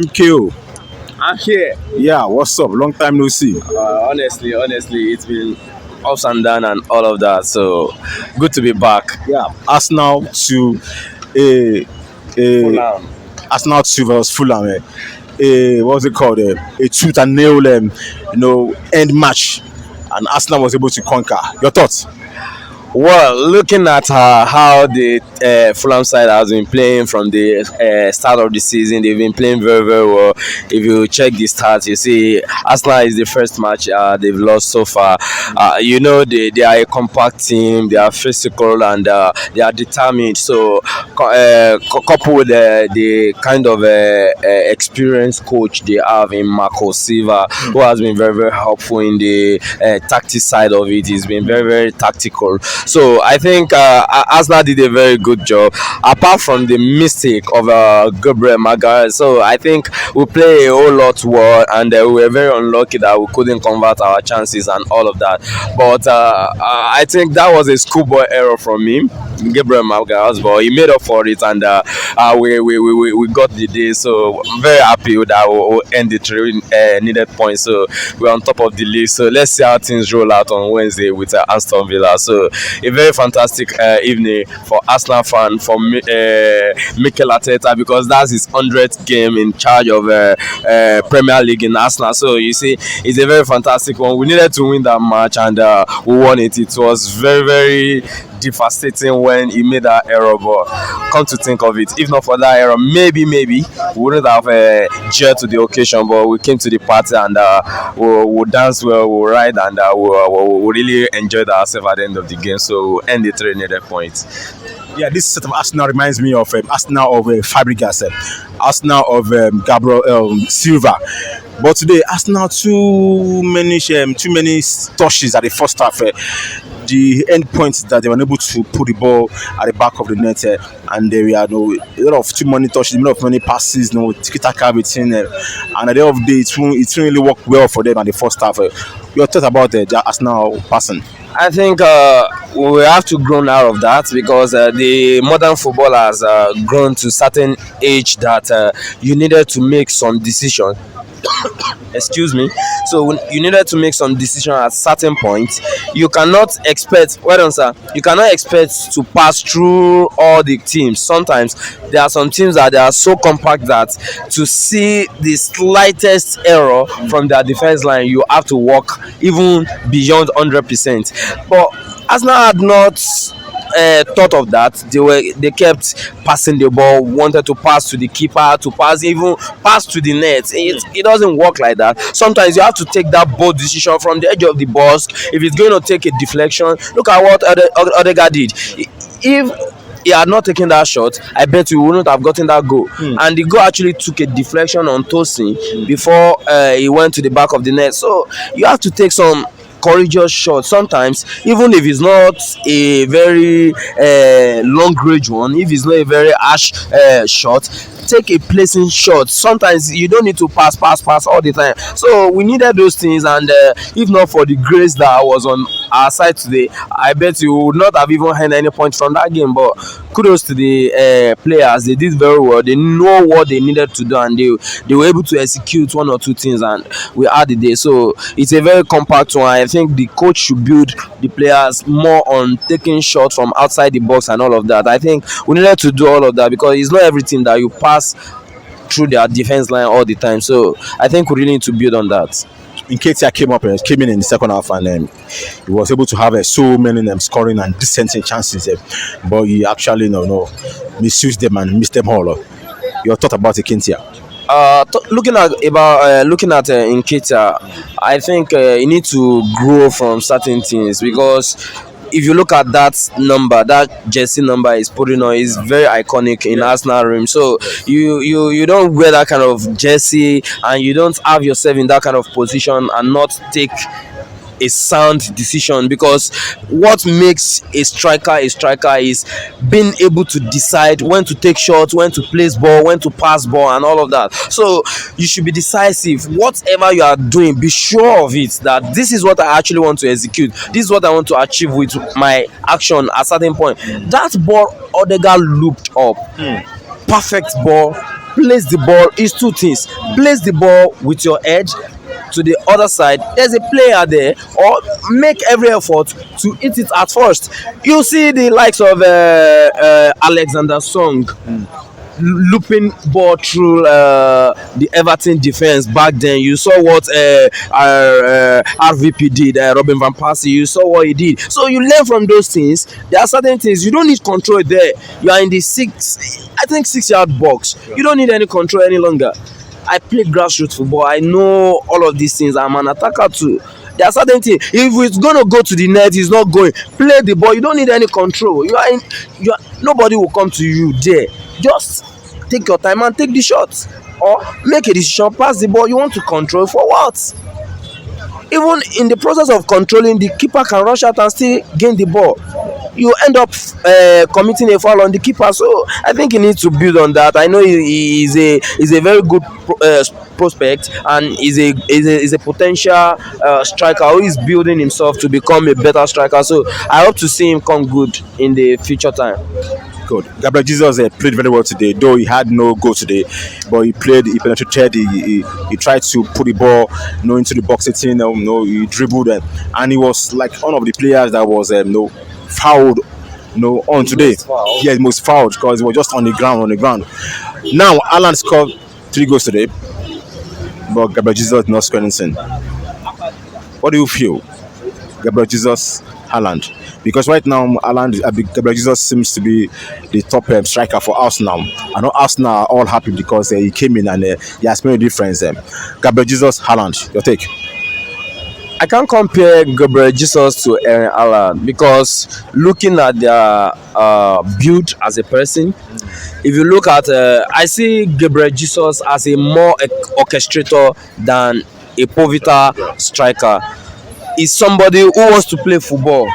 M.K.O. I'm here. Yeah, what's up? Long time no see. Honestly, it's been ups and downs and all of that. So good to be back. Yeah, Arsenal to a a Fulham. Arsenal to versus Fulham. What's it called? A tooth and nail end match, and Arsenal was able to conquer. Your thoughts? Well, looking at how the Fulham side has been playing from the start of the season, they've been playing very, very well. If you check the stats, you see Arsenal is the first match they've lost so far. They are a compact team, they are physical, and they are determined. So, coupled with the kind of experienced coach they have in Marco Silva, who has been very, very helpful in the tactics side of it. He's been very, very tactical. So I think Arsenal did a very good job, apart from the mistake of Gabriel Magalhaes. So I think we play a whole lot well, and we were very unlucky that we couldn't convert our chances and all of that. But I think that was a schoolboy error from him, Gabriel Magalhaes, but he made up for it, and we got the day. So I'm very happy that we end the three needed points. So we're on top of the league. So let's see how things roll out on Wednesday with Aston Villa. So a very fantastic evening for Arsenal fan, for Mikel Arteta, because that's his 100th game in charge of Premier League in Arsenal. So you see, it's a very fantastic one. We needed to win that match, and we won it. It was very, very devastating when he made that error, but come to think of it, if not for that error, maybe we wouldn't have jeered to the occasion, but we came to the party, and we'll dance well, we'll ride, and we'll really enjoyed ourselves at the end of the game. So we'll end the 3 needed points. Yeah, this set of Arsenal reminds me of Arsenal of Fabregas, Arsenal of Gabriel Silva. But today, Arsenal too many touches at the first half. The end point that they were unable to put the ball at the back of the net, and there were a lot of too many touches, a lot of many passes, tiki-taka between, and at the end of the day, it won't really work well for them at the first half. Your thought about the Arsenal passing? I think we have to grow out of that, because the modern football has grown to certain age that you needed to make some decision. Excuse me. So you needed to make some decision at certain points. You cannot expect, well done, sir. You cannot expect to pass through all the teams. Sometimes there are some teams that they are so compact that to see the slightest error from their defense line, you have to walk even beyond 100%. But Arsenal had not thought of that. They kept passing the ball, wanted to pass to the keeper, to pass to the net. It doesn't work like that. Sometimes you have to take that bold decision from the edge of the box. If it's going to take a deflection, look at what Odegaard did. If he had not taken that shot, I bet we wouldn't have gotten that goal. And the goal actually took a deflection on Tosin before he went to the back of the net. So you have to take some courageous shot sometimes, even if it's not a very long range one, if it's not a very harsh shot, take a placing shot. Sometimes you don't need to pass all the time. So we needed those things, and if not for the grace that was on our side today, I bet you would not have even had any points from that game. But kudos to the players. They did very well. They know what they needed to do, and they were able to execute one or two things, and we had the day. So it's a very compact one. I think the coach should build the players more on taking shots from outside the box and all of that. I think we needed to do all of that, because it's not everything that you pass through their defense line all the time. So I think we really need to build on that. Nketiah came in the second half, and he was able to have so many scoring and decent chances, but he actually misused them and missed them all. Your thought about Nketiah? Looking at Nketiah, I think you need to grow from certain things, because if you look at that number, that jersey number is putting on, is very iconic in Arsenal room. So you don't wear that kind of jersey, and you don't have yourself in that kind of position and not take a sound decision, because what makes a striker is being able to decide when to take shots, when to place ball, when to pass ball, and all of that. So you should be decisive. Whatever you are doing, be sure of it, that this is what I actually want to execute, this is what I want to achieve with my action at a certain point. That ball Odegaard looped up, perfect ball, place the ball is two things. Place the ball with your edge to the other side, there's a player there, or make every effort to hit it at first. You see the likes of Alexander Song looping ball through the Everton defense back then. You saw what RVP did, Robin Van Persie. You saw what he did. So you learn from those things. There are certain things you don't need control there. You are in the 6-yard box. You don't need any control any longer. I play grassroots football. I know all of these things. I'm an attacker too. There are certain things. If it's gonna go to the net, it's not going. Play the ball. You don't need any control. Nobody will come to you there. Just take your time and take the shot, or make a decision. Pass the ball. You want to control for what? Even in the process of controlling, the keeper can rush out and still gain the ball. You end up committing a foul on the keeper. So I think he needs to build on that. I know he is a very good prospect, and is a potential striker who is building himself to become a better striker. So I hope to see him come good in the future time. Good. Gabriel Jesus played very well today, though he had no goal today. But he played, he penetrated, he tried to put the ball into the box 18, he dribbled, and he was like one of the players that was fouled on today. Yeah, the most fouled, because he was just on the ground. Now, Alan scored 3 goals today, but Gabriel Jesus did not score anything. What do you feel, Gabriel Jesus, Haaland? Because right now, Gabriel Jesus seems to be the top striker for Arsenal. I know Arsenal are all happy because he came in and he has made a difference. Gabriel Jesus, Haaland, your take? I can't compare Gabriel Jesus to Aaron Haaland, because looking at their build as a person, if you look at, I see Gabriel Jesus as a more orchestrator than a pivotal striker. He's somebody who wants to play football,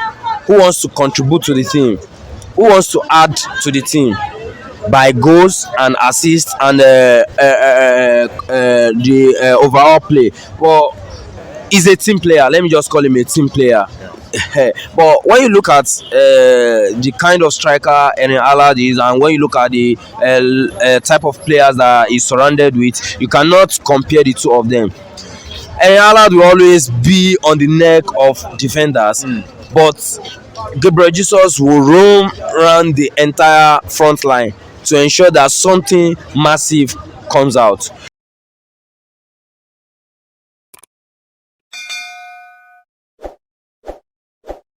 who wants to contribute to the team, who wants to add to the team by goals and assists and the overall play. But he's a team player. Let me just call him a team player. But when you look at the kind of striker Erling Haaland is, and when you look at the type of players that he's surrounded with, you cannot compare the two of them. Erling Haaland will always be on the neck of defenders, but Gabriel Jesus will roam around the entire front line to ensure that something massive comes out.